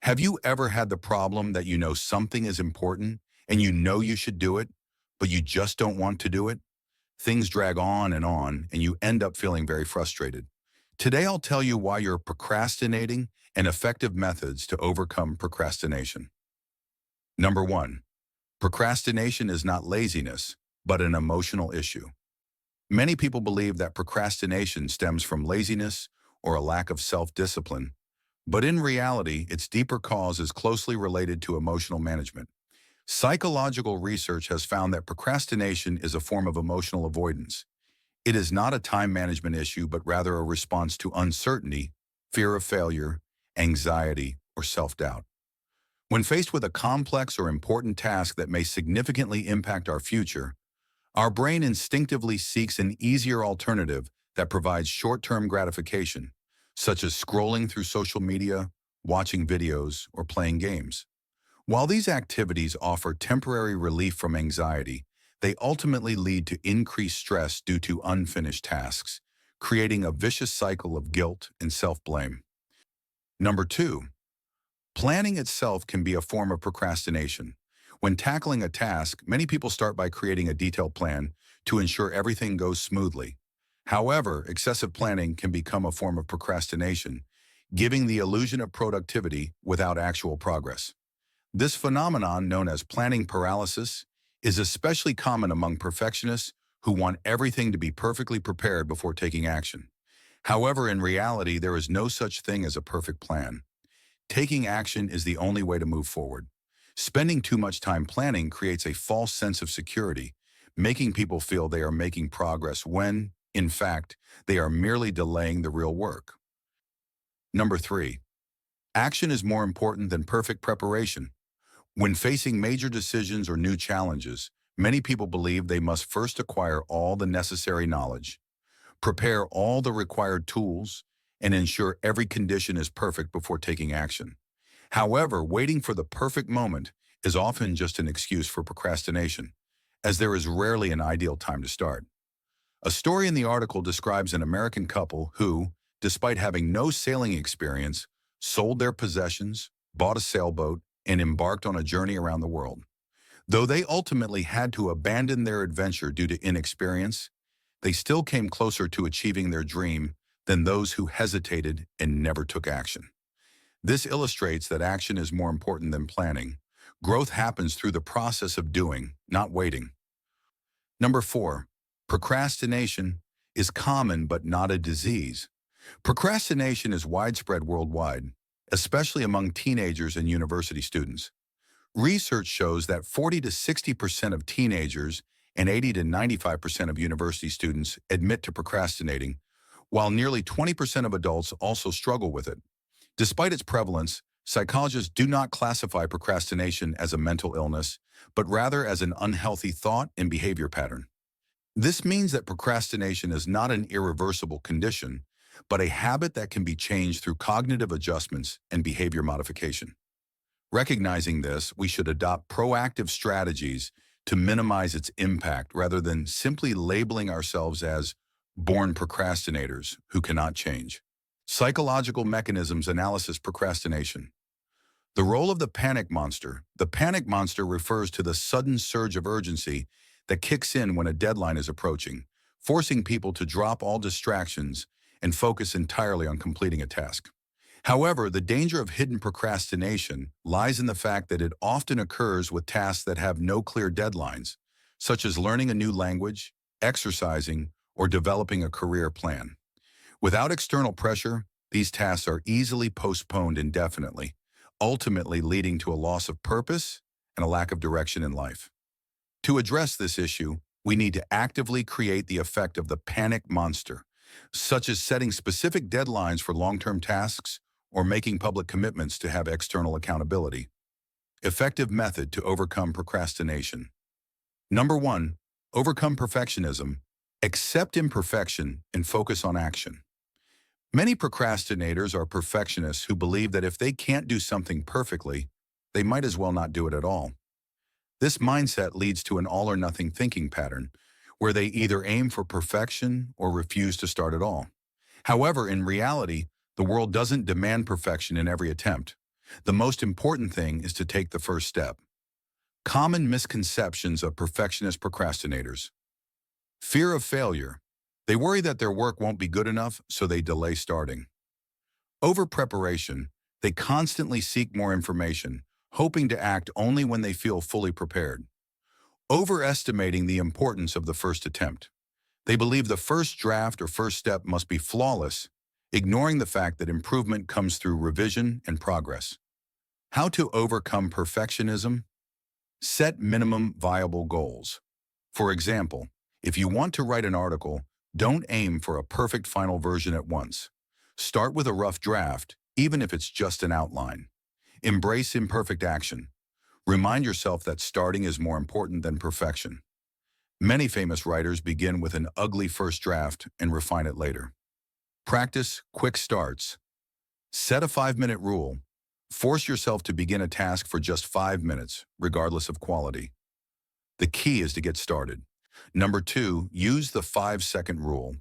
Have you ever had the problem that you know something is important and you know you should do it, but you just don't want to do it? Things drag on, and you end up feeling very frustrated. Today, I'll tell you why you're procrastinating and effective methods to overcome procrastination. Number one, procrastination is not laziness, but an emotional issue. Many people believe that procrastination stems from laziness or a lack of self-discipline, but in reality, its deeper cause is closely related to emotional management. Psychological research has found that procrastination is a form of emotional avoidance. It is not a time management issue, but rather a response to uncertainty, fear of failure, anxiety, or self-doubt. When faced with a complex or important task that may significantly impact our future, our brain instinctively seeks an easier alternative that provides short-term gratification, such as scrolling through social media, watching videos, or playing games. While these activities offer temporary relief from anxiety, they ultimately lead to increased stress due to unfinished tasks, creating a vicious cycle of guilt and self-blame. Number two, planning itself can be a form of procrastination. When tackling a task, many people start by creating a detailed plan to ensure everything goes smoothly. However, excessive planning can become a form of procrastination, giving the illusion of productivity without actual progress. This phenomenon, known as planning paralysis, is especially common among perfectionists who want everything to be perfectly prepared before taking action. However, in reality, there is no such thing as a perfect plan. Taking action is the only way to move forward. Spending too much time planning creates a false sense of security, making people feel they are making progress when, in fact, they are merely delaying the real work. Number three, action is more important than perfect preparation. When facing major decisions or new challenges, many people believe they must first acquire all the necessary knowledge, prepare all the required tools, and ensure every condition is perfect before taking action. However, waiting for the perfect moment is often just an excuse for procrastination, as there is rarely an ideal time to start. A story in the article describes an American couple who, despite having no sailing experience, sold their possessions, bought a sailboat, and embarked on a journey around the world. Though they ultimately had to abandon their adventure due to inexperience, they still came closer to achieving their dream than those who hesitated and never took action. This illustrates that action is more important than planning. Growth happens through the process of doing, not waiting. Number four, procrastination is common but not a disease. Procrastination is widespread worldwide, especially among teenagers and university students. Research shows that 40 to 60% of teenagers and 80 to 95% of university students admit to procrastinating, while nearly 20% of adults also struggle with it. Despite its prevalence, psychologists do not classify procrastination as a mental illness, but rather as an unhealthy thought and behavior pattern. This means that procrastination is not an irreversible condition, but a habit that can be changed through cognitive adjustments and behavior modification. Recognizing this, we should adopt proactive strategies to minimize its impact rather than simply labeling ourselves as born procrastinators who cannot change. Psychological mechanisms analysis procrastination. The role of the panic monster. The panic monster refers to the sudden surge of urgency that kicks in when a deadline is approaching, forcing people to drop all distractions and focus entirely on completing a task. However, the danger of hidden procrastination lies in the fact that it often occurs with tasks that have no clear deadlines, such as learning a new language, exercising, or developing a career plan. Without external pressure, these tasks are easily postponed indefinitely, ultimately leading to a loss of purpose and a lack of direction in life. To address this issue, we need to actively create the effect of the panic monster, such as setting specific deadlines for long-term tasks or making public commitments to have external accountability. Effective method to overcome procrastination. Number one, overcome perfectionism. Accept imperfection and focus on action. Many procrastinators are perfectionists who believe that if they can't do something perfectly, they might as well not do it at all. This mindset leads to an all-or-nothing thinking pattern, where they either aim for perfection or refuse to start at all. However, in reality, the world doesn't demand perfection in every attempt. The most important thing is to take the first step. Common misconceptions of perfectionist procrastinators. Fear of failure. They worry that their work won't be good enough, so they delay starting. Over-preparation. They constantly seek more information, hoping to act only when they feel fully prepared. Overestimating the importance of the first attempt. They believe the first draft or first step must be flawless, ignoring the fact that improvement comes through revision and progress. How to overcome perfectionism? Set minimum viable goals. For example, if you want to write an article, don't aim for a perfect final version at once. Start with a rough draft, even if it's just an outline. Embrace imperfect action. Remind yourself that starting is more important than perfection. Many famous writers begin with an ugly first draft and refine it later. Practice quick starts. Set a 5-minute rule. Force yourself to begin a task for just 5 minutes, regardless of quality. The key is to get started. Number 2, use the 5-second rule.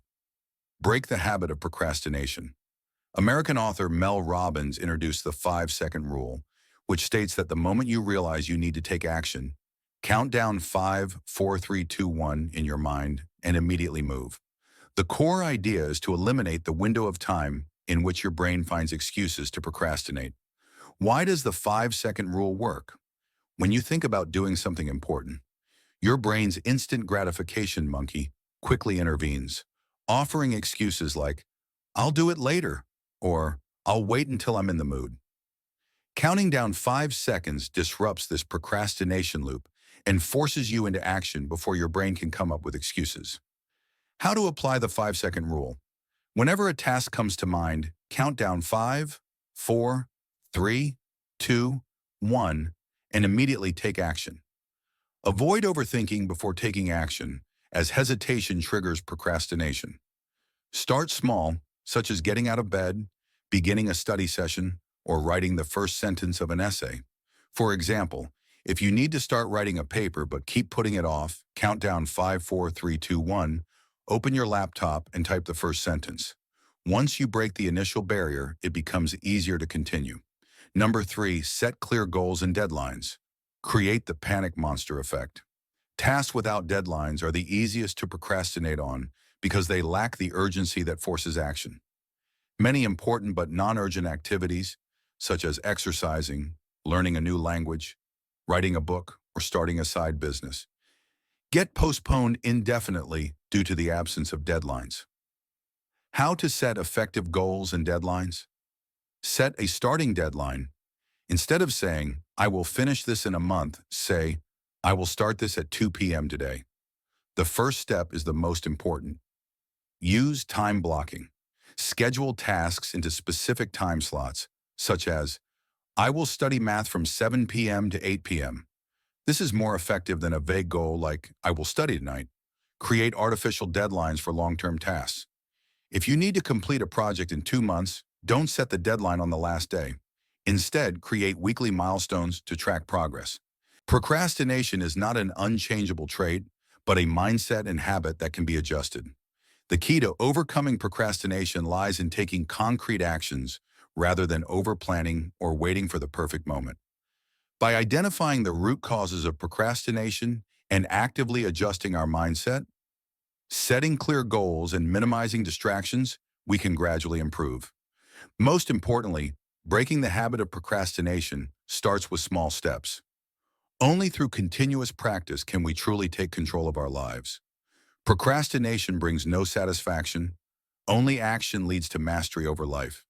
Break the habit of procrastination. American author Mel Robbins introduced the 5-second rule, which states that the moment you realize you need to take action, count down 5, 4, 3, 2, 1 in your mind and immediately move. The core idea is to eliminate the window of time in which your brain finds excuses to procrastinate. Why does the 5-second rule work? When you think about doing something important, your brain's instant gratification monkey quickly intervenes, offering excuses like, "I'll do it later," or "I'll wait until I'm in the mood." Counting down 5 seconds disrupts this procrastination loop and forces you into action before your brain can come up with excuses. How to apply the 5-second rule? Whenever a task comes to mind, count down 5, 4, 3, 2, 1, and immediately take action. Avoid overthinking before taking action, as hesitation triggers procrastination. Start small, such as getting out of bed, beginning a study session, or writing the first sentence of an essay. For example, if you need to start writing a paper but keep putting it off, count down 5, 4, 3, 2, 1, open your laptop and type the first sentence. Once you break the initial barrier, it becomes easier to continue. Number 3, set clear goals and deadlines. Create the panic monster effect. Tasks without deadlines are the easiest to procrastinate on because they lack the urgency that forces action. Many important but non-urgent activities, such as exercising, learning a new language, writing a book, or starting a side business, get postponed indefinitely due to the absence of deadlines. How to set effective goals and deadlines? Set a starting deadline. Instead of saying, "I will finish this in a month," say, "I will start this at 2 p.m. today." The first step is the most important. Use time blocking. Schedule tasks into specific time slots, such as, "I will study math from 7 p.m. to 8 p.m." This is more effective than a vague goal like, "I will study tonight." Create artificial deadlines for long-term tasks. If you need to complete a project in 2 months, don't set the deadline on the last day. Instead, create weekly milestones to track progress. Procrastination is not an unchangeable trait, but a mindset and habit that can be adjusted. The key to overcoming procrastination lies in taking concrete actions rather than over-planning or waiting for the perfect moment. By identifying the root causes of procrastination and actively adjusting our mindset, setting clear goals and minimizing distractions, we can gradually improve. Most importantly, breaking the habit of procrastination starts with small steps. Only through continuous practice can we truly take control of our lives. Procrastination brings no satisfaction. Only action leads to mastery over life.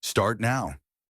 Start now.